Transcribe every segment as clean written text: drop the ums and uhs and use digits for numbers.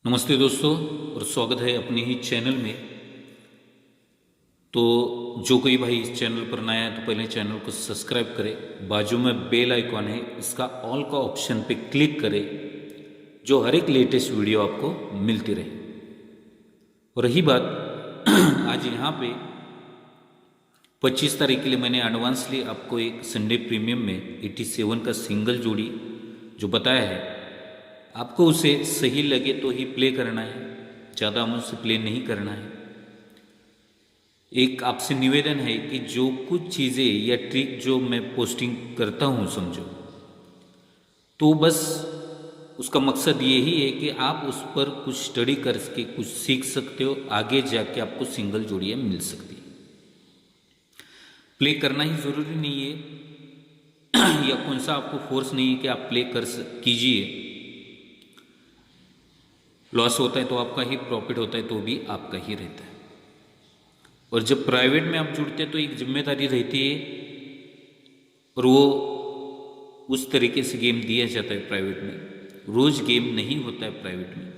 नमस्ते दोस्तों और स्वागत है अपने ही चैनल में। तो जो कोई भाई इस चैनल पर नया है तो पहले चैनल को सब्सक्राइब करें, बाजू में बेल आइकॉन है इसका ऑल का ऑप्शन पे क्लिक करें, जो हर एक लेटेस्ट वीडियो आपको मिलती रहे। और रही बात आज यहाँ पे 25 तारीख के लिए मैंने एडवांसली आपको एक संडे प्रीमियम में 87 का सिंगल जोड़ी जो बताया है, आपको उसे सही लगे तो ही प्ले करना है, ज़्यादा अमाउंट से प्ले नहीं करना है। एक आपसे निवेदन है कि जो कुछ चीज़ें या ट्रिक जो मैं पोस्टिंग करता हूँ समझो, तो बस उसका मकसद यही है कि आप उस पर कुछ स्टडी करके कुछ सीख सकते हो, आगे जाके आपको सिंगल जोड़ियाँ मिल सकती है। प्ले करना ही ज़रूरी नहीं है या कौन सा आपको फोर्स नहीं है कि आप प्ले कीजिए। लॉस होता है तो आपका ही, प्रॉफिट होता है तो भी आपका ही रहता है। और जब प्राइवेट में आप जुड़ते हैं तो एक जिम्मेदारी रहती है और वो उस तरीके से गेम दिया जाता है। प्राइवेट में रोज़ गेम नहीं होता है, प्राइवेट में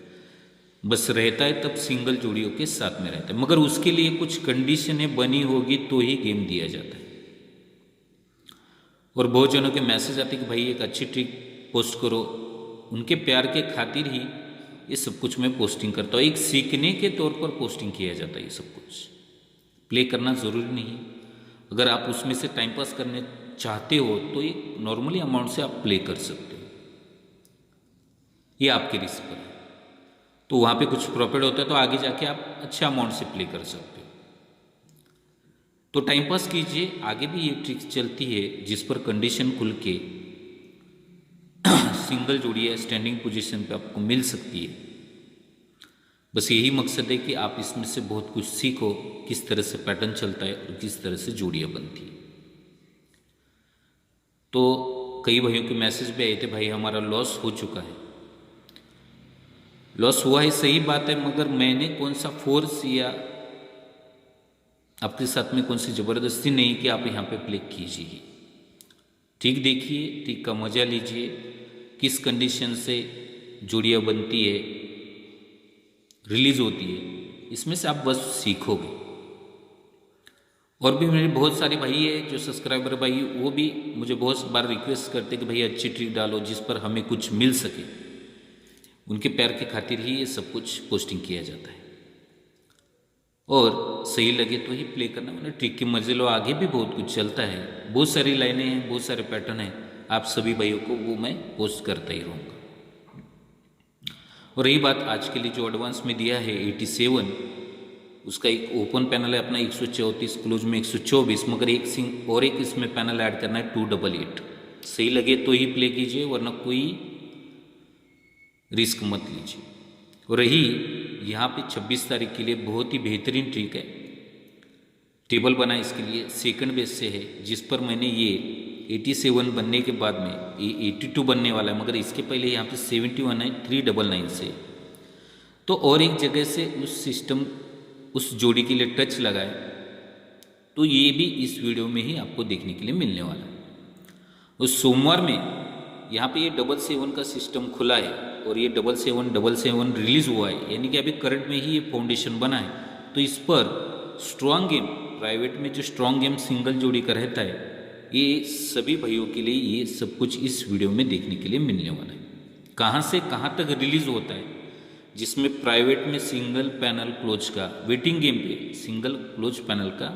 बस रहता है तब सिंगल जोड़ियों के साथ में रहता है, मगर उसके लिए कुछ कंडीशनें बनी होगी तो ही गेम दिया जाता है। और बहुत जनों के मैसेज आते कि भाई एक अच्छी ट्रिक पोस्ट करो, उनके प्यार के खातिर ही ये सब कुछ मैं पोस्टिंग करता हूँ। एक सीखने के तौर पर पोस्टिंग किया जाता है। ये सब कुछ प्ले करना ज़रूरी नहीं है। अगर आप उसमें से टाइम पास करने चाहते हो तो एक नॉर्मली अमाउंट से आप प्ले कर सकते हो, ये आपके रिस्क पर है। तो वहाँ पे कुछ प्रॉफिट होता है तो आगे जाके आप अच्छा अमाउंट से प्ले कर सकते हो। तो टाइम पास कीजिए, आगे भी ये ट्रिक्स चलती है जिस पर कंडीशन खुल के सिंगल जोड़ी है स्टैंडिंग पोजीशन पे आपको मिल सकती है। बस यही मकसद है कि आप इसमें से बहुत कुछ सीखो, किस तरह से पैटर्न चलता है और किस तरह से जोड़ियाँ बनती है। तो कई भाइयों के मैसेज भी आए थे, भाई हमारा लॉस हो चुका है। लॉस हुआ है, सही बात है, मगर मैंने कौन सा फोर्स या आपके साथ में कौन सी ज़बरदस्ती नहीं कि आप यहाँ पे प्ले कीजिए। ठीक देखिए, ठीक का मजा लीजिए, किस कंडीशन से जोड़ियाँ बनती है, रिलीज होती है, इसमें से आप बस सीखोगे। और भी मेरे बहुत सारे भाई है जो सब्सक्राइबर भाई, वो भी मुझे बहुत बार रिक्वेस्ट करते कि भाई अच्छी ट्रिक डालो जिस पर हमें कुछ मिल सके। उनके प्यार के खातिर ही ये सब कुछ पोस्टिंग किया जाता है। और सही लगे तो ही प्ले करना, मतलब ट्रिक के मजे लो। आगे भी बहुत कुछ चलता है, बहुत सारी लाइनें हैं, बहुत सारे पैटर्न हैं, आप सभी भाइयों को वो मैं पोस्ट करता ही रहूँगा। और रही बात आज के लिए जो एडवांस में दिया है 87, उसका एक ओपन पैनल है अपना 134, क्लोज में 124, मगर एक सिंग और एक इसमें पैनल ऐड करना है 288। सही लगे तो ही प्ले कीजिए, वरना कोई रिस्क मत लीजिए। और रही यहाँ पे 26 तारीख के लिए बहुत ही बेहतरीन ट्रिक है, टेबल बना इसके लिए, सेकंड बेस से है, जिस पर मैंने ये 87 बनने के बाद में ये 82 बनने वाला है, मगर इसके पहले यहाँ पे 71 है 399 से। तो और एक जगह से उस सिस्टम उस जोड़ी के लिए टच लगाए, तो ये भी इस वीडियो में ही आपको देखने के लिए मिलने वाला है। उस सोमवार में यहाँ पे ये 777 का सिस्टम खुला है और ये 7777 रिलीज़ हुआ है, यानी कि अभी करंट में ही ये फाउंडेशन बना है। तो इस पर स्ट्रॉन्ग गेम, प्राइवेट में जो स्ट्रॉन्ग गेम सिंगल जोड़ी का रहता है, ये सभी भाइयों के लिए ये सब कुछ इस वीडियो में देखने के लिए मिलने वाला है। कहाँ से कहाँ तक रिलीज़ होता है, जिसमें प्राइवेट में सिंगल पैनल क्लोज का, वेटिंग गेम पे सिंगल क्लोज पैनल का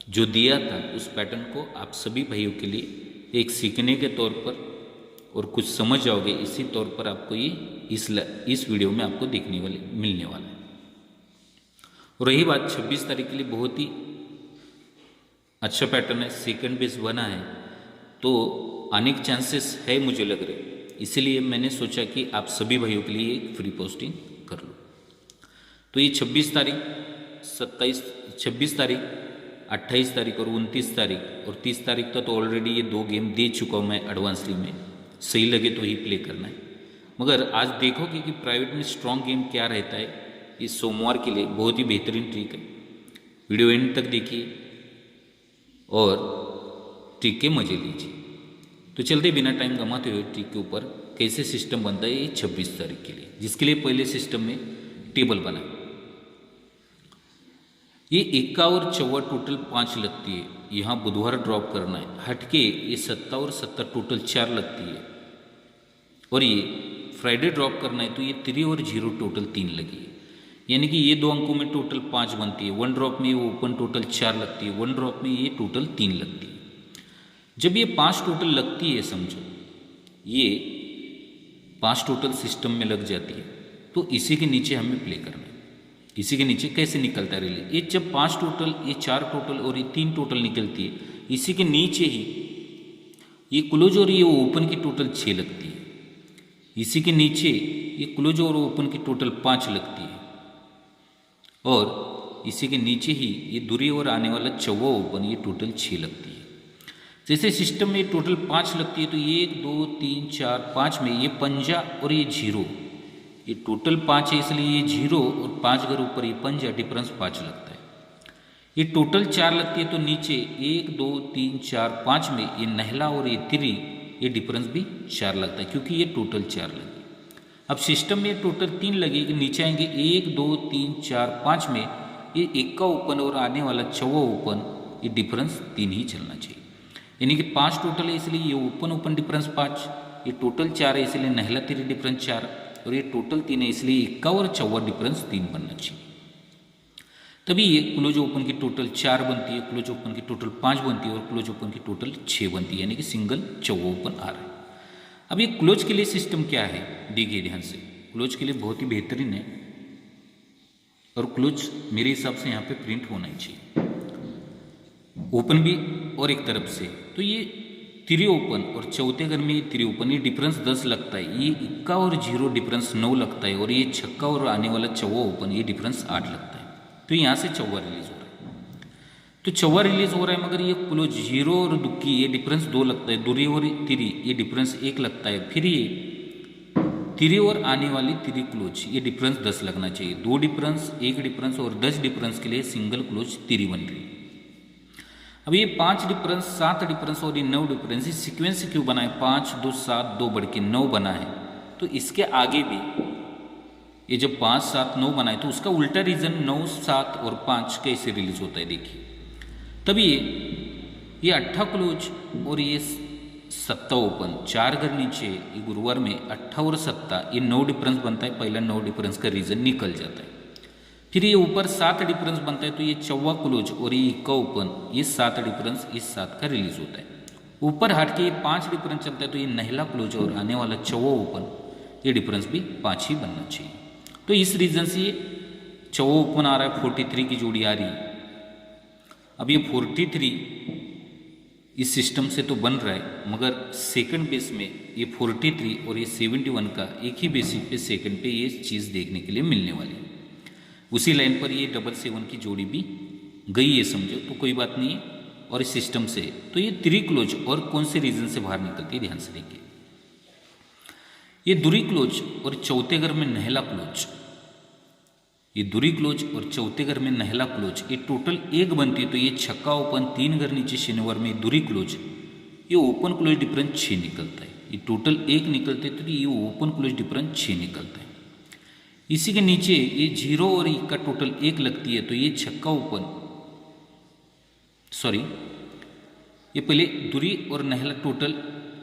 जो दिया था, उस पैटर्न को आप सभी भाइयों के लिए एक सीखने के तौर पर और कुछ समझ जाओगे, इसी तौर पर आपको ये इस वीडियो में आपको देखने वाले मिलने वाला है। और रही बात 26 तारीख के लिए बहुत ही अच्छा पैटर्न है, सेकंड बेस बना है, तो आने के चांसेस है मुझे लग रहे, इसीलिए मैंने सोचा कि आप सभी भाइयों के लिए एक फ्री पोस्टिंग कर लो। तो ये 26 तारीख, 26 तारीख, 28 तारीख और 29 तारीख और 30 तारीख तक तो ऑलरेडी ये 2 गेम दे चुका हूँ मैं एडवांसली में। सही लगे तो ही प्ले करना है, मगर आज देखोगे कि प्राइवेट में स्ट्रॉन्ग गेम क्या रहता है। इस सोमवार के लिए बहुत ही बेहतरीन ट्रिक है, वीडियो एंड तक देखिए और ट्रिक के मजे लीजिए। तो चलते बिना टाइम गंवाते हुए ट्रिक के ऊपर कैसे सिस्टम बनता है ये 26 तारीख के लिए, जिसके लिए पहले सिस्टम में टेबल बना। ये 51 और 54 टोटल 5 लगती है, यहाँ बुधवार ड्रॉप करना है। हटके ये 57 और 70 टोटल 4 लगती है, और ये फ्राइडे ड्रॉप करना है तो ये 3 और 0 टोटल 3 लगी है। यानी कि ये 2 अंकों में टोटल 5 बनती है, 1 ड्रॉप में वो ओपन टोटल 4 लगती है, 1 ड्रॉप में ये टोटल 3 लगती है। जब ये 5 टोटल लगती है, समझो ये 5 टोटल सिस्टम में लग जाती है, तो इसी के नीचे हमें प्ले करना है। इसी के नीचे कैसे निकलता है रिले, ये जब 5 टोटल, ये 4 टोटल और ये 3 टोटल निकलती है, इसी के नीचे ही ये क्लोज और ये ओपन की टोटल 6 लगती है। इसी के नीचे ये क्लोज और ओपन की टोटल 5 लगती है, और इसी के नीचे ही ये दूरी और आने वाला 54 ओपन ये टोटल 6 लगती है। जैसे सिस्टम में टोटल 5 लगती है, तो 1 2 3 4 5 में ये पंजा और ये 0, ये टोटल 5 है इसलिए ये 0 और 5 अगर ऊपर ये पंजा, डिफरेंस 5 लगता है। ये टोटल 4 लगती है, तो नीचे 1 2 3 4 5 में ये नहला और ये 3, ये डिफरेंस भी 4 लगता है, क्योंकि ये टोटल 4 लगी। अब सिस्टम में टोटल 3 लगेगी, नीचे आएंगे 1 2 3 4 5 में ये 1 का ओपन और आने वाला 54 ओपन, ये डिफरेंस 3 ही चलना चाहिए। यानी कि 5 टोटल है इसलिए ये ओपन ओपन डिफरेंस 5, ये टोटल 4 है इसलिए नहला 3 डिफरेंस 4, और ये टोटल 3 है इसलिए 1 और 54 डिफरेंस 3 बनना चाहिए। तभी ये क्लोज ओपन की टोटल 4 बनती है, क्लोज ओपन की टोटल 5 बनती है, और क्लोज ओपन की टोटल 6 बनती है, यानी कि सिंगल 54 ओपन आ रहा है। अब ये क्लोज के लिए सिस्टम क्या है, देखिए ध्यान से। क्लोज के लिए बहुत ही बेहतरीन है, और क्लोज मेरे हिसाब से यहाँ पे प्रिंट होना ही चाहिए, ओपन भी और एक तरफ से। तो ये 3 ओपन और चौथे घर में ये 3 ओपन, ये डिफरेंस 10 लगता है, ये 1 और 0 डिफरेंस 9 लगता है, और ये 6 और आने वाला 54 ओपन ये डिफरेंस 8 लगता है। तो यहाँ से 54 रिलीज हो रहा है, तो 54 रिलीज हो रहा है, मगर ये क्लोज 0 और दुक्की ये डिफरेंस 2 लगता है, दूरी और 3 ये डिफरेंस 1 लगता है। फिर ये 3 और आने वाली 3 क्लोज ये डिफरेंस 10 लगना चाहिए। 2 डिफरेंस, 1 डिफरेंस और 10 डिफरेंस के लिए सिंगल क्लोज 3 बन रही है। अब ये 5 डिफरेंस, 7 डिफरेंस और ये 9 डिफरेंस, इस सीक्वेंस से क्यों बना है, 5 2 7 2 बढ़ के 9 बना है। तो इसके आगे भी ये जब 5 7 9 बना है, तो उसका उल्टा रीजन 9 7 और 5 कैसे रिलीज होता है, देखिए। तभी ये 8 क्लोज और ये 7 ओपन, 4 घर नीचे, ये गुरुवार में 8 और 7 ये 9 डिफरेंस बनता है, पहला 9 डिफरेंस का रीजन निकल जाता है। फिर ये ऊपर 7 डिफरेंस बनता है, तो ये 54 क्लोज और ये 1 ओपन, ये 7 डिफरेंस इस 7 का रिलीज होता है। ऊपर हट के ये 5 डिफरेंस चलता है, तो ये नहला क्लोज और आने वाला 54 ओपन, ये डिफरेंस भी 5 ही बनना चाहिए। तो इस रीजन से ये 54 ओपन आ रहा है, 43 की जोड़ी आ रही है। अब ये 43 इस सिस्टम से तो बन रहा है, मगर सेकंड बेस में ये 43 और ये 71 का एक ही बेसिस पे सेकंड पे ये चीज़ देखने के लिए मिलने वाली है। उसी लाइन पर ये 777 की जोड़ी भी गई है, समझो, तो कोई बात नहीं है। और इस सिस्टम से तो ये 3 क्लोज और कौन से रीजन से बाहर निकलती है, ध्यान से देखिए। ये दूरी क्लोज और चौथे घर में नहला क्लोज, ये दूरी क्लोज और चौथे घर में नहला क्लोज, ये टोटल 1 बनती है। तो ये 6 ओपन, 3 घर नीचे शनिवार में दूरी क्लोज, ये ओपन क्लोज डिफरेंस 6 निकलता है। ये टोटल 1 निकलते तो ये ओपन क्लोज डिफरेंस 6 निकलता है। इसी के नीचे ये 0 और 1 का टोटल 1 लगती है, तो ये 6 ओपन, सॉरी ये पहले दूरी और नहला टोटल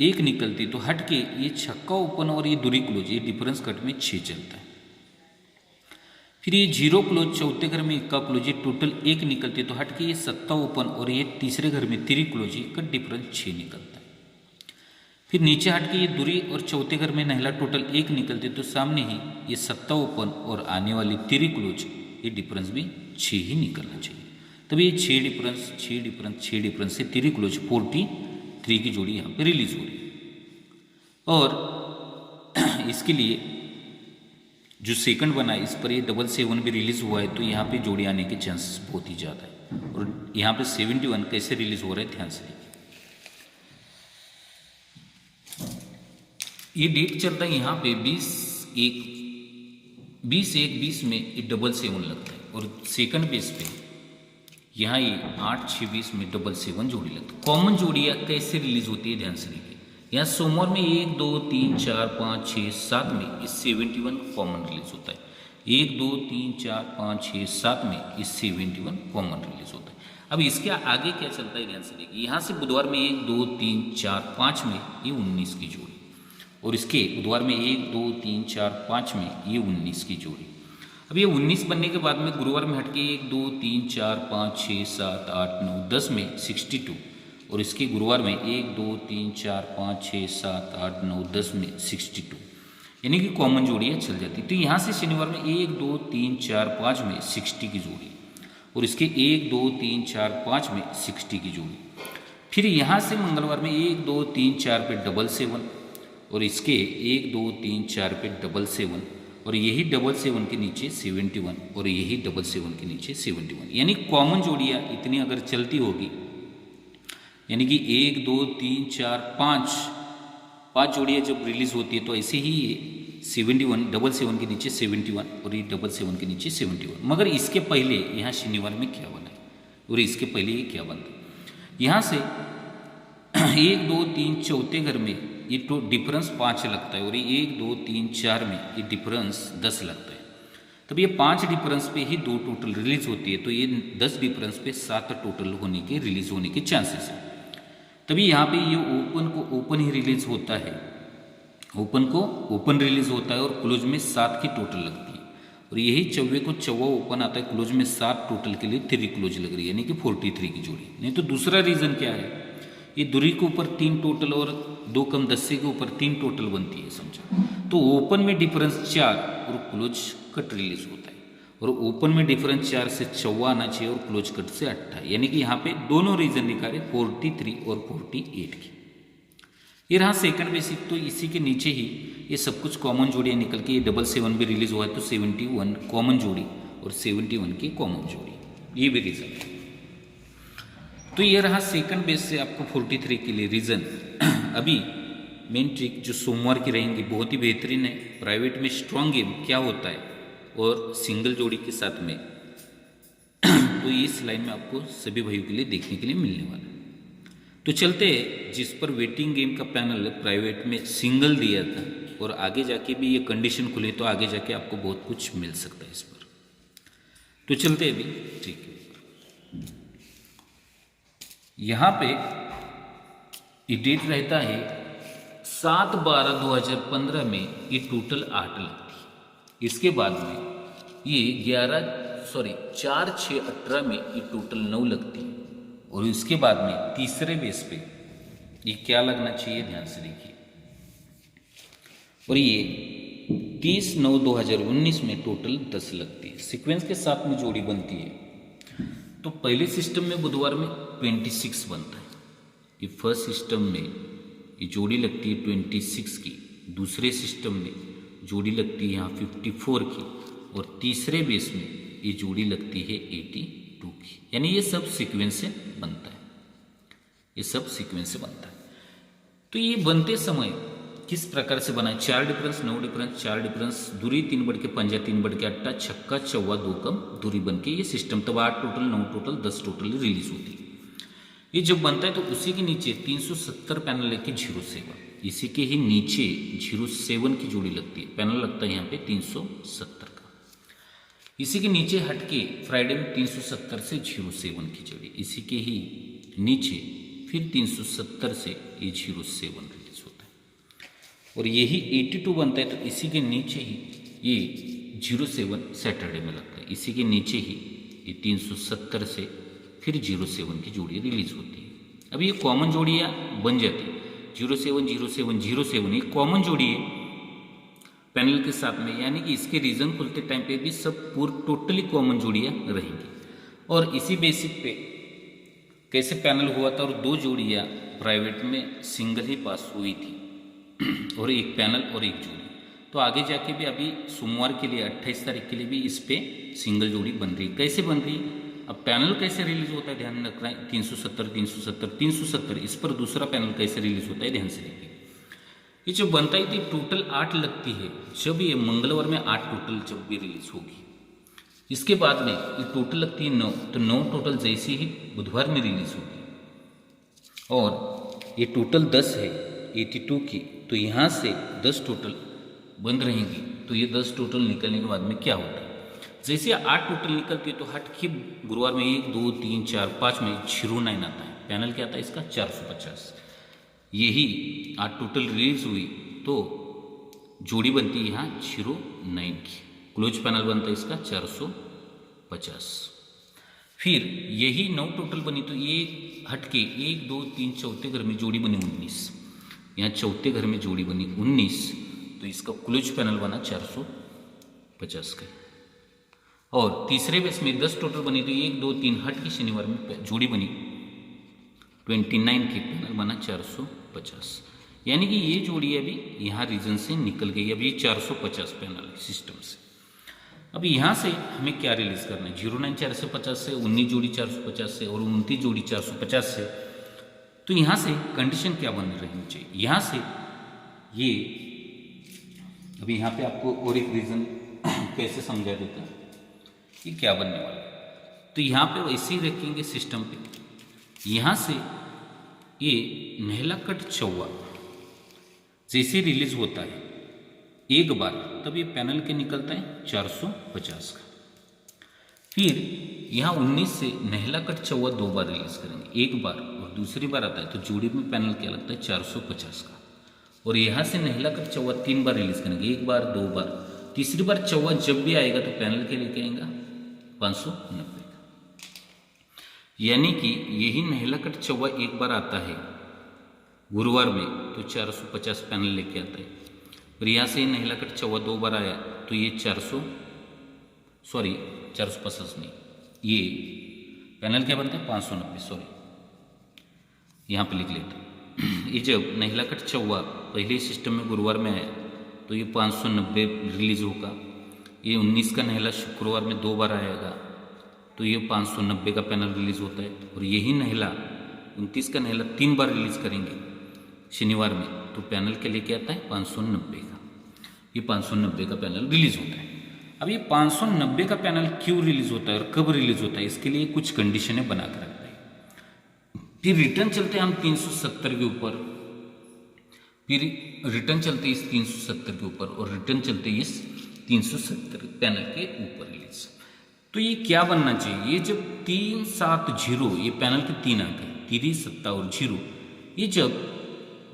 1 निकलती है, तो हट के ये 6 ओपन और ये दूरी क्लोज, ये डिफरेंस कट में 6 चलता है। फिर ये 0 क्लोज चौथे घर में 1 क्लोज, ये टोटल 1 निकलती है, तो हट के ये 7 ओपन और ये तीसरे घर में 3 क्लोज, का डिफरेंस 6 निकलता है। फिर नीचे हट के ये दूरी और चौथे घर में नहला टोटल 1 निकलते, तो सामने ही ये 7 ओपन और आने वाली 3 क्लोज, ये डिफरेंस भी 6 ही निकलना चाहिए। तभी ये 6 डिफरेंस 6 डिफरेंस 6 डिफरेंस से 3 क्लोज 43 की जोड़ी यहाँ पे रिलीज हो रही है। और इसके लिए जो सेकंड बना है, इस पर ये 777 भी रिलीज हुआ है, तो यहाँ पे जोड़ी आने के चांसेस बहुत ही ज़्यादा है। और यहाँ पे 71 कैसे रिलीज हो रहा है, ध्यान से देखिए। ये डेट चलता है यहाँ पे 20/1/20 में ये 777 लगता है, और सेकंड बेस पे यहाँ ये 8/6/20 में 777 जोड़ी लगता है। कॉमन जोड़ियाँ कैसे रिलीज होती है, ध्यान से देखिए। यहाँ सोमवार में 1 2 3 4 5 6 7 में इस 71 कॉमन रिलीज होता है। 1 2 3 4 5 6 7 में इस 71 कॉमन रिलीज होता है। अब इसके आगे क्या चलता है ध्यान से देखिए। यहाँ से बुधवार में 1 2 3 4 5 में ये 19 की जोड़ी, और इसके बुधवार में 1 2 3 4 5 में ये 19 की जोड़ी। अब ये 19 बनने के बाद में गुरुवार में हटके 1 2 3 4 5 6 7 8 9 10 में 62, और इसके गुरुवार में 1 2 3 4 5 6 7 8 9 10 में 62, यानी कि कॉमन जोड़ियाँ चल जाती। तो यहाँ से शनिवार में 1 2 3 4 5 में 60 की जोड़ी, और इसके 1 2 3 4 5 में 60 की जोड़ी। फिर यहाँ से मंगलवार में 1 2 3 4 पे 7 और इसके 1 2 3 4 पे 7 और यही 7 के नीचे 71 और यही 7 के नीचे 71, यानी कॉमन जोड़ियाँ इतनी अगर चलती होगी, यानी कि 1 2 3 4 5 जोड़ियाँ जब रिलीज होती है तो ऐसे ही ये 71 7 के नीचे 71 और ये 7 के नीचे 71। मगर इसके पहले यहाँ शनिवार में क्या बना है और इसके पहले ये क्या बनता है। यहाँ से 1 2 3 चौथे घर में ये तो डिफरेंस 5 लगता है, और ये 1 2 3 4 में ये डिफरेंस 10 लगता है। तब ये 5 डिफरेंस पे ही 2 टोटल रिलीज होती है, तो ये 10 डिफरेंस पे 7 टोटल होने के रिलीज होने के चांसेस है। तभी यहाँ पे ये ओपन को ओपन ही रिलीज होता है, ओपन को ओपन रिलीज होता है, और क्लोज में 7 की टोटल लगती है, और यही चौवे को चौवा ओपन आता है, क्लोज में 7 टोटल के लिए 3 क्लोज लग रही है, यानी कि 43 की जोड़ी। नहीं तो दूसरा रीज़न क्या है, ये दूरी के ऊपर 3 टोटल और 2 कम 10 के ऊपर 3 टोटल बनती है समझो। तो ओपन में डिफरेंस 4 और क्लोज कट रिलीज होता है, और ओपन में डिफरेंस 4 से चौवा आना चाहिए और क्लोज कट से 8, यानी कि यहाँ पे दोनों रीजन निकाले 43 और 48 की। ये रहा सेकंड बेसिक। तो इसी के नीचे ही ये सब कुछ कॉमन जोड़ियाँ निकल के ये 7 भी रिलीज हुआ है, तो 71 कॉमन जोड़ी और 71 की कॉमन जोड़ी, ये भी रीजन है। तो ये रहा सेकंड बेस से आपको 43 के लिए रीजन। अभी मेन ट्रिक जो सोमवार की रहेंगी बहुत ही बेहतरीन है। प्राइवेट में स्ट्रॉन्ग गेम क्या होता है और सिंगल जोड़ी के साथ में तो इस लाइन में आपको सभी भाइयों के लिए देखने के लिए मिलने वाला है। तो चलते हैं जिस पर वेटिंग गेम का पैनल प्राइवेट में सिंगल दिया था, और आगे जाके भी ये कंडीशन खुले तो आगे जाके आपको बहुत कुछ मिल सकता है इस पर। तो चलते हैं अभी ठीक है। यहाँ पे ये डेट रहता है 7/12/2015 में ये टोटल 8 लगती है। इसके बाद में ये 4/6/18 में ये टोटल 9 लगती है, और इसके बाद में तीसरे बेस पे ये क्या लगना चाहिए ध्यान से देखिए, और ये 30/9/2019 में टोटल 10 लगती है। सीक्वेंस के साथ में जोड़ी बनती है। तो पहले सिस्टम में बुधवार में 26 बनता है, ये फर्स्ट सिस्टम में ये जोड़ी लगती है 26 की, दूसरे सिस्टम में जोड़ी लगती है यहाँ 54 की, और तीसरे बेस में ये जोड़ी लगती है 82 की। यानी ये सब सीक्वेंस से बनता है, ये सब सीक्वेंस से बनता है। तो ये बनते समय किस प्रकार से बना है, 4 डिफरेंस 9 डिफरेंस 4 डिफरेंस दूरी 3 बढ़ के 5 3 बढ़ के 8 छक्का चौवा 2 कम दूरी बन के ये सिस्टम, तब 8 टोटल 9 टोटल 10 टोटल रिलीज होती है। ये जब बनता है तो उसी के नीचे 370 पैनल लेके 07, इसी के ही नीचे 07 की जोड़ी लगती है, पैनल लगता है यहाँ पे 370 का। इसी के नीचे हटके फ्राइडे में 370 से 07 की जोड़ी, इसी के ही नीचे फिर 370 से ये 07 रिलीज होता है, और यही 82 बनता है तो इसी के नीचे ही ये 07 सैटरडे में लगता है, इसी के नीचे ही ये 370 से फिर 07 की जोड़ी रिलीज होती है। अब ये कॉमन जोड़ियाँ बन जाती है, 07 07 07 ये कॉमन जोड़ी है पैनल के साथ में, यानी कि इसके रीजन खुलते टाइम पे भी सब पूरी टोटली कॉमन जोड़ियाँ रहेंगी। और इसी बेसिक पे कैसे पैनल हुआ था, और 2 जोड़ियाँ प्राइवेट में सिंगल ही पास हुई थी और एक पैनल और एक जोड़ी। तो आगे जाके भी अभी सोमवार के लिए 28 तारीख के लिए भी इस पे सिंगल जोड़ी बन रही है। कैसे बन रही है, अब पैनल कैसे रिलीज होता है ध्यान रखना है, 370 370 370, इस पर दूसरा पैनल कैसे रिलीज होता है ध्यान से देखिए। ये जब बनता है तो टोटल 8 लगती है, जब ये मंगलवार में 8 टोटल जब भी रिलीज होगी। इसके बाद में ये टोटल लगती है 9, तो 9 टोटल जैसे ही बुधवार में रिलीज होगी, और ये टोटल 10 है 82 की, तो यहाँ से 10 टोटल बंद रहेंगी। तो ये 10 टोटल निकलने के बाद में क्या होता है, जैसे 8 टोटल निकलती है तो हट के गुरुवार में 1 2 3 4 5 में 09 आता है, पैनल क्या आता है इसका 450। यही 8 टोटल रिलीज हुई तो जोड़ी बनती है यहाँ 09 की, क्लोज पैनल बनता है इसका 450। फिर यही 9 टोटल बनी तो ये हटके 1 2 3 चौथे घर में जोड़ी बनी 19, यहाँ चौथे घर में जोड़ी बनी 19, तो इसका क्लोज पैनल बना 450 का। और तीसरे बेस में 10 टोटल बनी तो 1 2 3 हट के शनिवार में जोड़ी बनी 29 की, पैनल बना 450। यानी कि ये जोड़ी अभी यहाँ रीजन से निकल गई, अभी 450 पैनल सिस्टम से। अब यहाँ से हमें क्या रिलीज करना है, 09 450 से, 19 जोड़ी 450 से और 29 जोड़ी 450 से। तो यहाँ से कंडीशन क्या बन रही चाहिए, यहाँ से ये अभी यहाँ पे आपको और एक रीजन कैसे समझा देता है कि क्या बनने वाला है। तो यहाँ पे वैसे ही रखेंगे सिस्टम पे, यहाँ से ये नहला कट चौवा जैसे रिलीज होता है एक बार, तब ये पैनल के निकलता है 450 का। फिर यहाँ 19 से नहला कट चौवा 2 बार रिलीज करेंगे, एक बार और दूसरी बार आता है तो जोड़ी में पैनल क्या लगता है 450 का। और यहाँ से नहला कट चौवा 3 बार रिलीज करेंगे, एक बार 2 बार, तीसरी बार चौवा जब भी आएगा तो पैनल के लेके आएगा 590 का। यानी कि यही नहला कट चौवा एक बार आता है गुरुवार में तो 450 पैनल लेके आता है। और यहाँ से नहला कट चौवा 2 बार आया तो ये 450 नहीं, ये पैनल क्या बनता है 590, सॉरी यहाँ पे लिख लेता हूँ। ये जब नहला कट चौवा पहले सिस्टम में गुरुवार में आया तो ये 590 रिलीज होगा। ये 19 का नहला शुक्रवार में 2 बार आएगा तो ये 590 का पैनल रिलीज होता है। और यही नहला 29 का नहला 3 बार रिलीज करेंगे शनिवार में तो पैनल के लेके आता है 590 का, ये 590 का पैनल रिलीज होता है। अब ये 590 का पैनल क्यों रिलीज होता है और कब रिलीज होता है, इसके लिए कुछ कंडीशनें बना कर रखते हैं। फिर रिटर्न चलते हैं हम 370 के ऊपर, फिर रिटर्न चलते हैं इस 370 के ऊपर और रिटर्न चलते हैं इस 370 पैनल के ऊपर रिलीज। तो ये क्या बनना चाहिए, ये जब 370 ये पैनल के 3 आ गए, 3 7 और 0, ये जब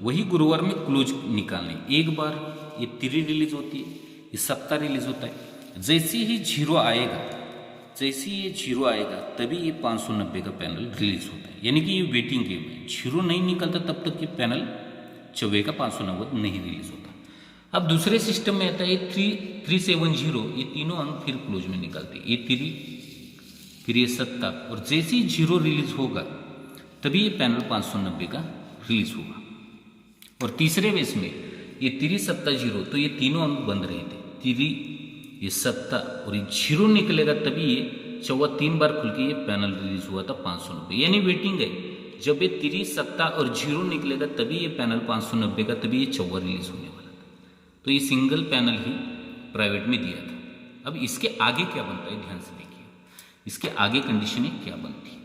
वही गुरुवार में क्लोज निकालने, एक बार ये 3 रिलीज होती है, ये 7 रिलीज होता है। जैसे ही 0 आएगा, जैसे ये 0 आएगा तभी ये 590 का पैनल रिलीज होता है। यानी कि ये वेटिंग गेम है, 0 नहीं निकलता तब तक ये पैनल 24 का 590 नहीं रिलीज होता। अब दूसरे सिस्टम में आता है 370, ये तीनों अंक फिर क्लोज में निकलते, ये 3 फिर ये 7 और जैसे ही 0 रिलीज होगा तभी ये पैनल 590 का रिलीज होगा। और तीसरे वेस में ये 3 7 0, तो ये तीनों अंक बंद रहे थे, 3 ये 7 और ये 0 निकलेगा तभी ये चौवा 3 बार खुल के ये पैनल रिलीज हुआ था 590। यानी वेटिंग है, जब ये 3 7 और 0 निकलेगा तभी ये पैनल 590 का, तभी ये चौवा रिलीज होने वाला था। तो ये सिंगल पैनल ही प्राइवेट में दिया था। अब इसके आगे क्या बनता है ध्यान से देखिए, इसके आगे कंडीशनें क्या बनती है।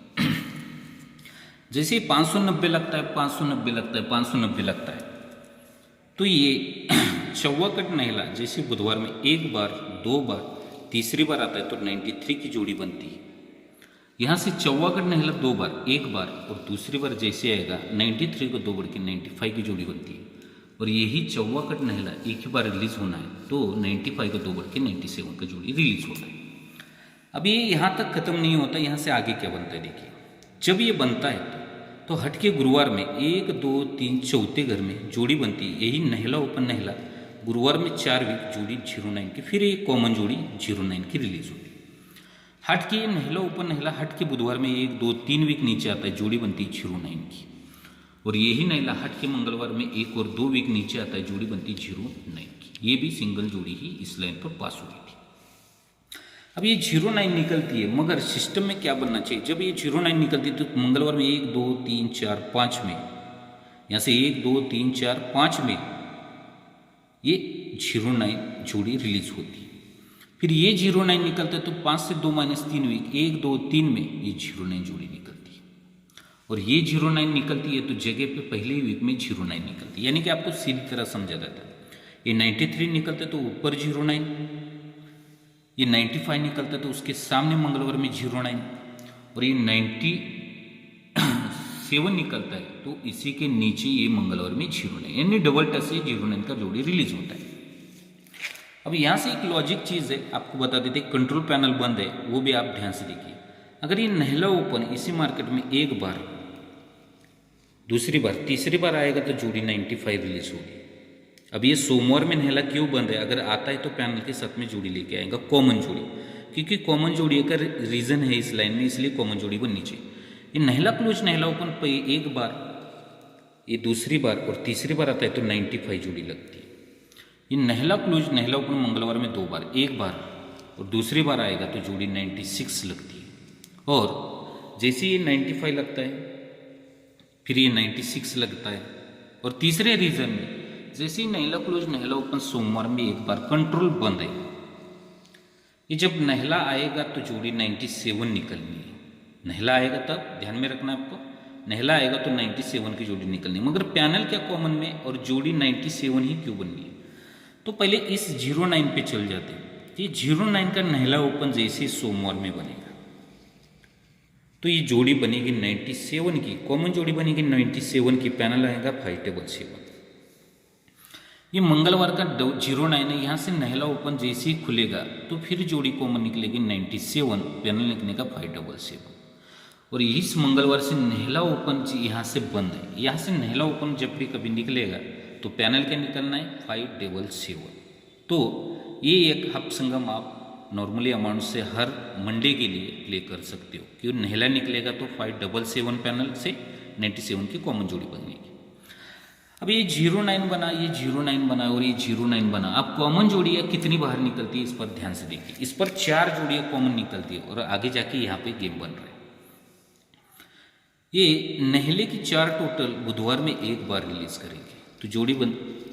जैसे 590 लगता है, 590 लगता है, 590 लगता है, तो ये चौवा कट नहला जैसे बुधवार में एक बार 2 बार तीसरी बार आता है तो 93 की जोड़ी बनती है। यहाँ से चौवा कट नहला 2 बार, एक बार और दूसरी बार जैसे आएगा 93 को 2 बढ़ के 95 की जोड़ी बनती है। और यही चौवा कट नहला एक ही बार रिलीज होना है तो 95 को 2 बढ़ के 97 का जोड़ी रिलीज होता है। अब ये यहाँ तक खत्म नहीं होता, यहाँ से आगे क्या बनता है देखिए। जब ये बनता है तो हट के गुरुवार में 1 2 3 चौथे घर में जोड़ी बनती है, यही नहला ओपन नहला गुरुवार में 4 वीक जोड़ी 09 की, फिर एक कॉमन जोड़ी 09 की रिलीज होती है। हट के नहला ओपन नहला हट के बुधवार में 1 2 3 वीक नीचे आता है, जोड़ी बनती है 09 की। और यही नहला हट के मंगलवार में 1 और 2 वीक नीचे आता है, जोड़ी बनती है 09 की। ये भी सिंगल जोड़ी ही इस लाइन पर पास हुई थी। अब ये 09 निकलती है, मगर सिस्टम में क्या बनना चाहिए, जब ये 09 निकलती है तो मंगलवार में 1 2 3 4 5 में, यहाँ से 1 2 3 4 5 में ये 09 जोड़ी रिलीज होती है। फिर ये 09 निकलता है तो 5 से 2 -3 वीक 1 2 3 में ये 09 जोड़ी निकलती है। और ये 09 निकलती है तो जगह पे पहले ही वीक में 09 निकलती है, यानी कि आपको सीधी तरह समझा जाता है। ये 93 निकलता है तो ऊपर 09, ये 95 निकलता है तो उसके सामने मंगलवार में 09, और ये 97 निकलता है तो इसी के नीचे ये मंगलवार में 09, यानी डबल टच से 09 का जोड़ी रिलीज होता है। अब यहाँ से एक लॉजिक चीज़ है, आपको बता देते, कंट्रोल पैनल बंद है, वो भी आप ध्यान से देखिए। अगर ये नहला ओपन इसी मार्केट में एक बार, दूसरी बार, तीसरी बार आएगा तो जोड़ी 95 रिलीज होगी। अब ये सोमवार में नहला क्यों बंद है, अगर आता है तो पैनल के साथ में जोड़ी लेके आएगा, कॉमन जोड़ी, क्योंकि कॉमन जोड़ी का रीजन है इस लाइन में, इसलिए कॉमन जोड़ी बननी चाहिए। ये नहला क्लोज नहला ओपन पे एक बार, ये दूसरी बार और तीसरी बार आता है तो 95 जोड़ी लगती है। ये नहला क्लोज नहला ओपन मंगलवार में दो बार, एक बार और दूसरी बार आएगा तो जोड़ी 96 लगती है। और जैसे ये 95 लगता है फिर ये 96 लगता है। और तीसरे रीजन में जैसे ही नहला क्लोज नहला ओपन सोमवार में एक बार, कंट्रोल बंद है, ये जब नहला आएगा तो जोड़ी 97 निकलनी है। नहला आएगा तब ध्यान में रखना आपको, नहला आएगा तो 97 की जोड़ी निकलनी है। मगर पैनल क्या कॉमन में और जोड़ी 97 ही क्यों बननी है, तो पहले इस 09 पे चल जाते हैं। ये 09 का नहला ओपन जैसे सोमवार में बनेगा तो ये जोड़ी बनेगी 97 की, कॉमन जोड़ी बनेगी 97 की, पैनल आएगा 577। ये मंगलवार का 09 है, यहाँ से नहला ओपन जैसे ही खुलेगा तो फिर जोड़ी कॉमन निकलेगी 97, पैनल निकलने का 577। और इस मंगलवार से नहला ओपन यहाँ से बंद है, यहाँ से नहला ओपन जब भी कभी निकलेगा तो पैनल क्या निकलना है 577। तो ये एक हप संगम आप नॉर्मली अमाउंट से हर मंडे के लिए प्ले कर सकते हो, क्योंकि नहला निकलेगा तो 577 पैनल से 97 की कॉमन जोड़ी बनेगी। अब ये 09 बना, ये 09 बना और ये 09 बना। अब कॉमन जोड़ियाँ कितनी बाहर निकलती है इस पर ध्यान से देखिए। इस पर 4 जोड़ियाँ कॉमन निकलती है और आगे जाके यहाँ पे गेम बन रहा है। ये नहले की 4 टोटल बुधवार में एक बार रिलीज करेंगे तो जोड़ी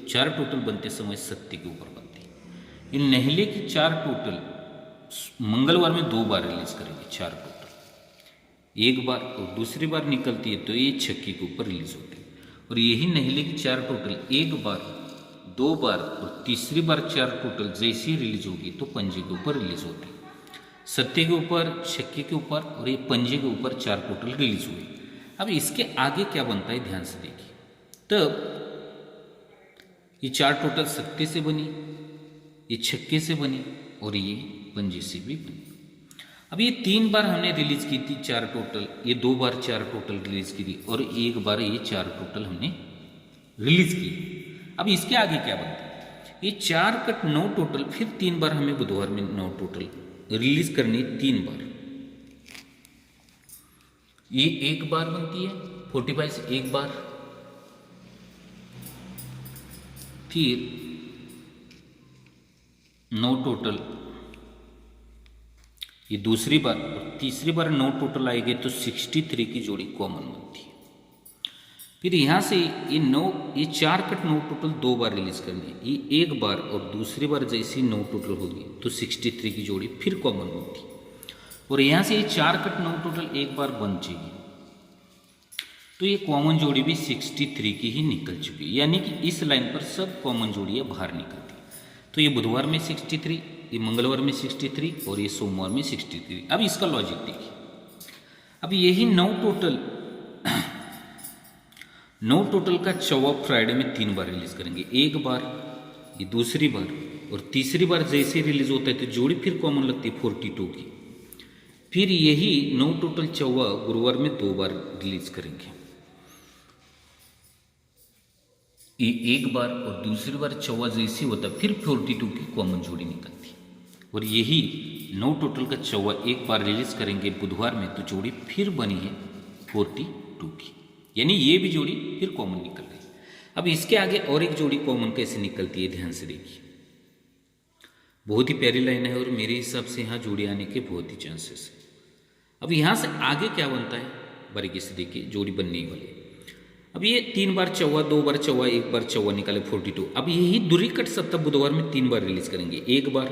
4 टोटल बनते समय 70 के ऊपर बनती है। इन नहले की 4 टोटल मंगलवार में 2 बार रिलीज करेंगे, 4 टोटल, एक बार और दूसरी बार निकलती है तो ये 6 के ऊपर रिलीज होती है। और यही नहले की 4 टोटल एक बार, 2 बार और तीसरी बार 4 टोटल जैसी रिलीज होगी तो पंजे के ऊपर रिलीज होती है। 70 के ऊपर, 6 के ऊपर और ये पंजे के ऊपर 4 टोटल रिलीज हुई। अब इसके आगे क्या बनता है ध्यान से देखिए। तब ये 4 टोटल 70 से बनी, ये 6 से बनी और ये पंजे से भी बनी। अब ये 3 बार हमने रिलीज की थी 4 टोटल, ये 2 बार 4 टोटल रिलीज की थी और एक बार ये 4 टोटल हमने रिलीज की। अब इसके आगे क्या बनता है, ये 4 कट 9 टोटल, फिर 3 बार हमें बुधवार में 9 टोटल रिलीज करनी, 3 बार। ये एक बार बनती है 45 से एक बार, फिर 9 टोटल ये दूसरी बार और तीसरी बार 9 टोटल आएगी तो 63 की जोड़ी कॉमन बनती है। फिर यहाँ से ये 4 कट 9 टोटल 2 बार रिलीज करनी है, ये एक बार और दूसरी बार जैसी 9 टोटल होगी तो 63 की जोड़ी फिर कॉमन बनती है। और यहाँ से ये 4 कट 9 टोटल एक बार बन जाएगी तो ये कॉमन जोड़ी भी 63 की ही निकल चुकी है, यानी कि इस लाइन पर सब कॉमन जोड़ियाँ बाहर निकलती है। तो ये बुधवार में 63, ये मंगलवार में 63 और ये सोमवार में 63। अब इसका लॉजिक देखिए। अब यही 9 टोटल का चौवा फ्राइडे में 3 बार रिलीज करेंगे, एक बार, ये दूसरी बार और तीसरी बार जैसे रिलीज होता है तो जोड़ी फिर कॉमन लगती है 42 की। फिर यही 9 टोटल चौवा गुरुवार में 2 बार रिलीज करेंगे, ये एक बार और दूसरी बार चौवा जैसी होता फिर 42 की कॉमन जोड़ी निकलती। और यही 9 टोटल का चौवा एक बार रिलीज करेंगे बुधवार में तो जोड़ी फिर बनी है 42 की, यानी ये भी जोड़ी फिर कॉमन निकल गई। अब इसके आगे और एक जोड़ी कॉमन कैसे निकलती है ध्यान से देखिए। बहुत ही प्यारी लाइन है और मेरे हिसाब से यहाँ जोड़ी आने के बहुत ही चांसेस है। अब यहाँ से आगे क्या बनता है बारीकी से देखिए, जोड़ी बनने वाली। अब ये 3 बार चौवा, 2 बार चौवा, एक बार चौवा निकाले 42। अब यही दूरी कट सप्ताह बुधवार में 3 बार रिलीज करेंगे, एक बार,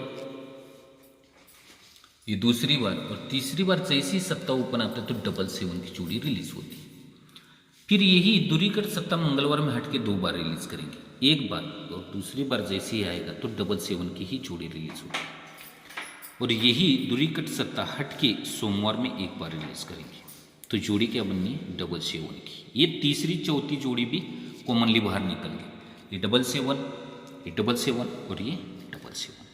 ये दूसरी बार और तीसरी बार जैसी सप्ताह ओपन आता है तो 777 की जोड़ी रिलीज होती है। फिर यही दूरीकट सत्ता मंगलवार में हट के 2 बार रिलीज करेंगे, एक बार और दूसरी बार जैसे ही आएगा तो 777 की ही जोड़ी रिलीज होगी। और यही दूरीकट सत्ता हट के सोमवार में एक बार रिलीज करेंगे, तो जोड़ी क्या बननी है 777 की। ये तीसरी चौथी जोड़ी भी कॉमनली बाहर निकल गई, ये 777, ये 777 और ये 777।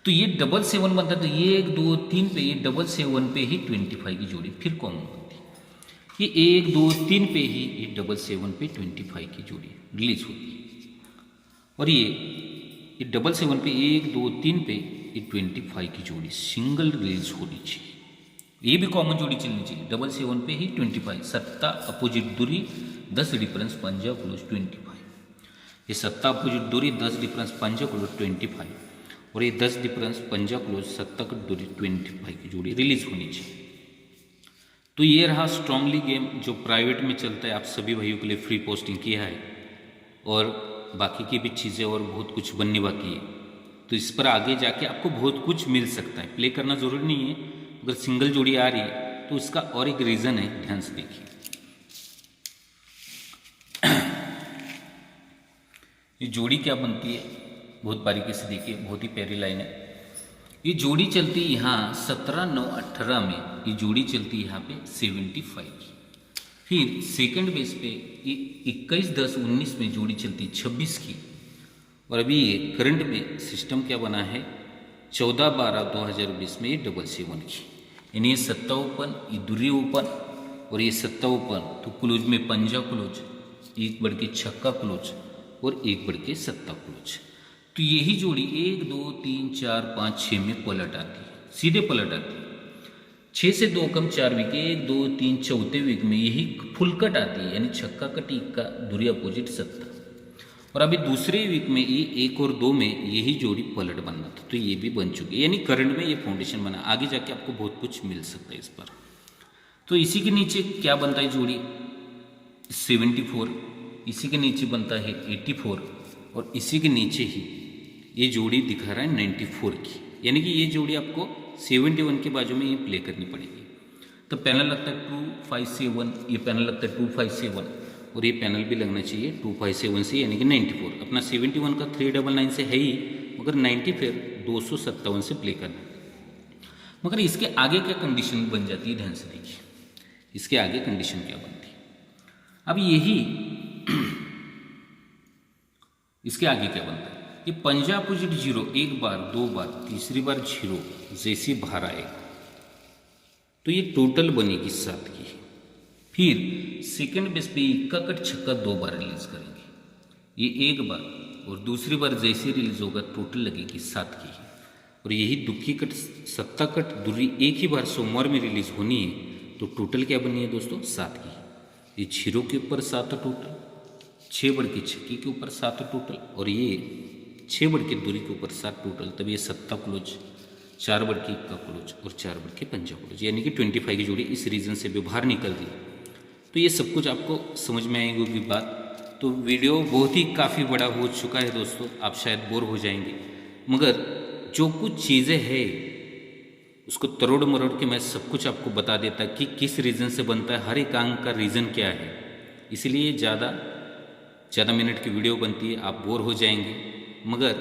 तो ये 777 बनता है, तो ये 1 2 3 पे, ये 777 पे ही 25 की जोड़ी फिर कॉमन बनती है। ये 1 2 3 पे ही ये 777 पे 25 की जोड़ी रिलीज होती है। और ये 777 पे 1 2 3 पे ये 25 की जोड़ी सिंगल रिलीज होनी चाहिए। ये भी कॉमन जोड़ी चलनी चाहिए, 777 पे ही 25, सत्ता अपोजिट दूरी 10 डिफरेंस पंजा क्लोज 25। ये सत्ता अपोजिट दूरी 10 डिफरेंस पंजा क्लोज 25 और ये 10 डिफरेंस पंजा क्लोज सत्ता की दूरी 25 की जोड़ी रिलीज होनी चाहिए। तो ये रहा स्ट्रांगली गेम जो प्राइवेट में चलता है, आप सभी भाइयों के लिए फ्री पोस्टिंग किया है और बाकी की भी चीज़ें और बहुत कुछ बनने बाकी है। तो इस पर आगे जाके आपको बहुत कुछ मिल सकता है, प्ले करना जरूरी नहीं है। अगर सिंगल जोड़ी आ रही है तो इसका और एक रीज़न है, ध्यान से देखिए। ये जोड़ी क्या बनती है बहुत बारीकी से देखिए, बहुत ही प्यारी लाइन है। ये जोड़ी चलती है यहाँ 17 9 18 में, ये जोड़ी चलती है यहाँ पे 75 की। फिर सेकंड बेस पे ये 21 10 19 में जोड़ी चलती है 26 की। और अभी ये करंट में सिस्टम क्या बना है 14 12 2020 में ये 777 की, यानी ये सत्ता ओपन, ये दूरी ओपन और ये सत्ता ओपन, तो क्लोज में पंजा क्लोज, एक बढ़ के छक्का क्लोज और एक बढ़ के सत्ता क्लोज। तो यही जोड़ी 1 2 3 4 5 6 में पलट आती है, सीधे पलट आती है। 6 से 2 कम 4 वीक, 1 2 3 चौथे वीक में यही फुल कट आती है, यानी छक्का कट इक्का दूरी अपोजिट सत्ता। और अभी दूसरे वीक में ये 1 और 2 में यही जोड़ी पलट बनना था, तो ये भी बन चुकी है, यानी करंट में ये फाउंडेशन बना। आगे जाके आपको बहुत कुछ मिल सकता है इस पर। तो इसी के नीचे क्या बनता है जोड़ी 74, इसी के नीचे बनता है 84 और इसी के नीचे ही ये जोड़ी दिखा रहा है 94 की, यानी कि ये जोड़ी आपको 71 के बाजू में ये प्ले करनी पड़ेगी। तो पैनल लगता है 257, ये पैनल लगता है 257 और ये पैनल भी लगना चाहिए 257 से, यानी कि 94। अपना 71 का 399 से है ही, मगर 90 फिर 257 से प्ले करना। मगर इसके आगे क्या कंडीशन बन जाती है, ध्यान से देखिए इसके आगे कंडीशन क्या बनती है। अब यही इसके आगे क्या बनता है, ये पंजा अपोजिट 0 एक बार 2 बार तीसरी बार 0 जैसी बाहर आएगा तो ये टोटल बनेगी 7 की। फिर सेकंड बेस पे इक्का कट छक्का 2 बार रिलीज करेंगे, ये एक बार और दूसरी बार जैसे रिलीज होगा टोटल लगेगी 7 की। और यही दुखी कट सत्ता कट दूरी एक ही बार सोमवार में रिलीज होनी है, तो टोटल क्या बनी है दोस्तों 7 की। ये 0 के ऊपर 7 टोटल, 6 बढ़ के छक्के के ऊपर 7 टोटल और ये 6 बढ़ के दूरी के ऊपर 7 टोटल, तब ये सत्ता क्लोज, 4 बढ़ के इक्का क्लोज और 4 बढ़ के पंजा क्लोज, यानी कि 25 की जोड़ी इस रीजन से भी बाहर निकल रही। तो ये सब कुछ आपको समझ में आएगी की बात। तो वीडियो बहुत ही काफ़ी बड़ा हो चुका है दोस्तों, आप शायद बोर हो जाएंगे, मगर जो कुछ चीज़ें हैं उसको तरोड़ मरोड़ के मैं सब कुछ आपको बता देता कि किस रीज़न से बनता है, हर एक अंक का रीज़न क्या है। इसलिए ज़्यादा मिनट की वीडियो बनती है, आप बोर हो जाएंगे, मगर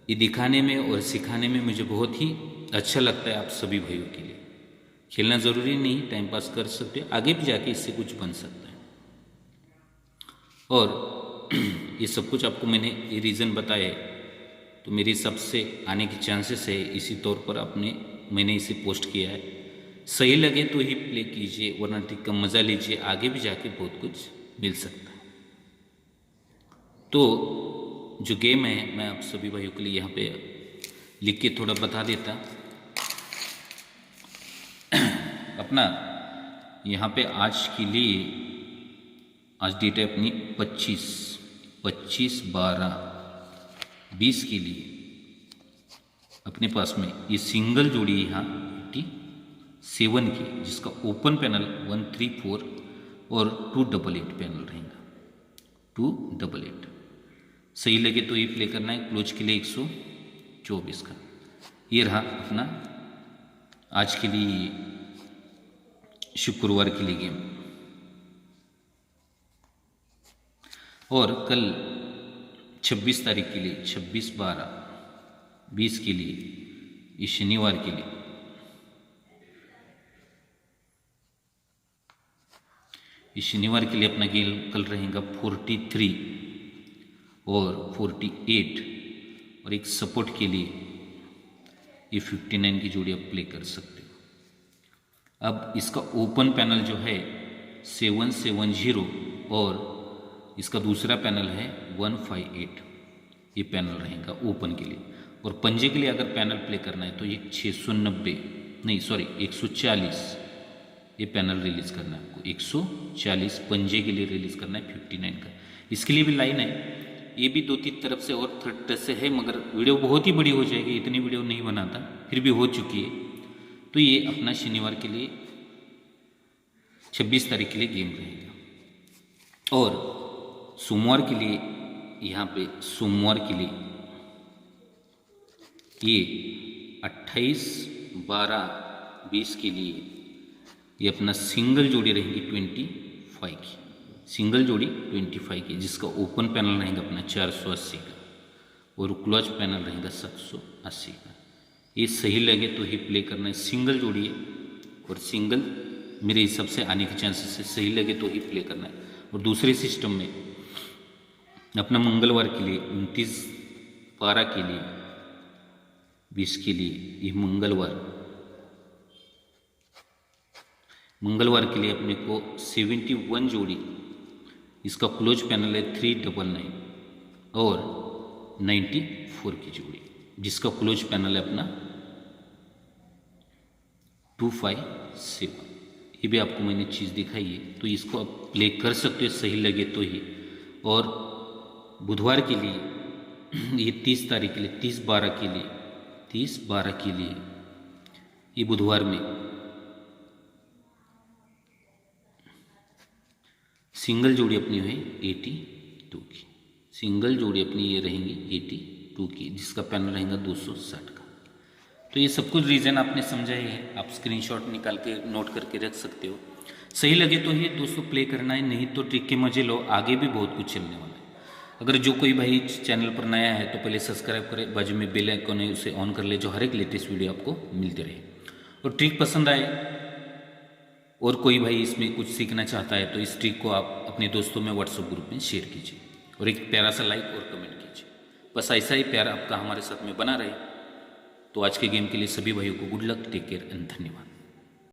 ये दिखाने में और सिखाने में मुझे बहुत ही अच्छा लगता है। आप सभी भाइयों के लिए खेलना ज़रूरी नहीं, टाइम पास कर सकते हो, आगे भी जाके इससे कुछ बन सकता है। और ये सब कुछ आपको मैंने ये रीज़न बताया है, तो मेरे हिसाब से आने की चांसेस है, इसी तौर पर मैंने इसे पोस्ट किया है। सही लगे तो ही प्ले कीजिए, वरना ठीक का मज़ा लीजिए, आगे भी जाके बहुत कुछ मिल सकता है। तो जो गेम है मैं आप सभी भाइयों के लिए यहाँ पे लिख के थोड़ा बता देता। अपना यहाँ पे आज के लिए, आज डेट है अपनी 25/12/20 के लिए अपने पास में ये सिंगल जोड़ी यहाँ 87 की, जिसका ओपन पैनल 134 और 288 पैनल रहेगा, 288। सही लगे तो ये प्ले करना है, क्लोज के लिए 124 का। ये रहा अपना आज के लिए शुक्रवार के लिए गेम। और कल 26 तारीख के लिए 26/12/20 के लिए, इस शनिवार के लिए अपना गेम कल रहेगा 43 और 48, और एक सपोर्ट के लिए ये 59 की जोड़ी आप प्ले कर सकते हो। अब इसका ओपन पैनल जो है 770 और इसका दूसरा पैनल है 158, ये पैनल रहेगा ओपन के लिए। और पंजे के लिए अगर पैनल प्ले करना है तो ये 140 ये पैनल रिलीज़ करना है आपको, 140 पंजे के लिए रिलीज़ करना है 59 का। इसके लिए भी लाइन है, ये भी 2-3 तरफ से और थर्ड टच से है, मगर वीडियो बहुत ही बड़ी हो जाएगी, इतनी वीडियो नहीं बनाता, फिर भी हो चुकी है। तो ये अपना शनिवार के लिए 26 तारीख के लिए गेम रहेगा। और सोमवार के लिए, यहाँ पे सोमवार के लिए ये 28/12/20 के लिए ये अपना सिंगल जोड़ी रहेंगी 25 की, सिंगल जोड़ी 25 की, जिसका ओपन पैनल रहेगा अपना 480 का और क्लोज पैनल रहेगा 780 का। ये सही लगे तो ही प्ले करना है, सिंगल जोड़ी है और सिंगल मेरे हिसाब से आने के चांसेस है, सही लगे तो ही प्ले करना है। और दूसरे सिस्टम में अपना मंगलवार के लिए 29/12 के लिए 20 के लिए, ये मंगलवार के लिए अपने को 71 जोड़ी, इसका क्लोज पैनल है 399 और 94 की जोड़ी, जिसका क्लोज पैनल है अपना 257। ये भी आपको मैंने चीज़ दिखाई है, तो इसको आप प्ले कर सकते हो सही लगे तो ही। और बुधवार के लिए ये 30 तारीख के लिए 30/12 के लिए ये बुधवार में सिंगल जोड़ी अपनी है 82 की, सिंगल जोड़ी अपनी ये रहेंगी 82 की, जिसका पैनल रहेगा 260 का। तो ये सब कुछ रीज़न आपने समझा ही है, आप स्क्रीनशॉट निकाल के नोट करके रख सकते हो। सही लगे तो ही दोस्तों प्ले करना है, नहीं तो ट्रिक के मजे लो, आगे भी बहुत कुछ चलने वाला है। अगर जो कोई भाई चैनल पर नया है तो पहले सब्सक्राइब करे, बाजू में बेल आइकन है उसे ऑन कर ले, जो हर एक लेटेस्ट वीडियो आपको मिलते रहे। और ट्रिक पसंद आए और कोई भाई इसमें कुछ सीखना चाहता है तो इस ट्रिक को आप अपने दोस्तों में व्हाट्सएप ग्रुप में शेयर कीजिए और एक प्यारा सा लाइक और कमेंट कीजिए। बस ऐसा ही प्यार आपका हमारे साथ में बना रहे। तो आज के गेम के लिए सभी भाइयों को good luck, take care and धन्यवाद।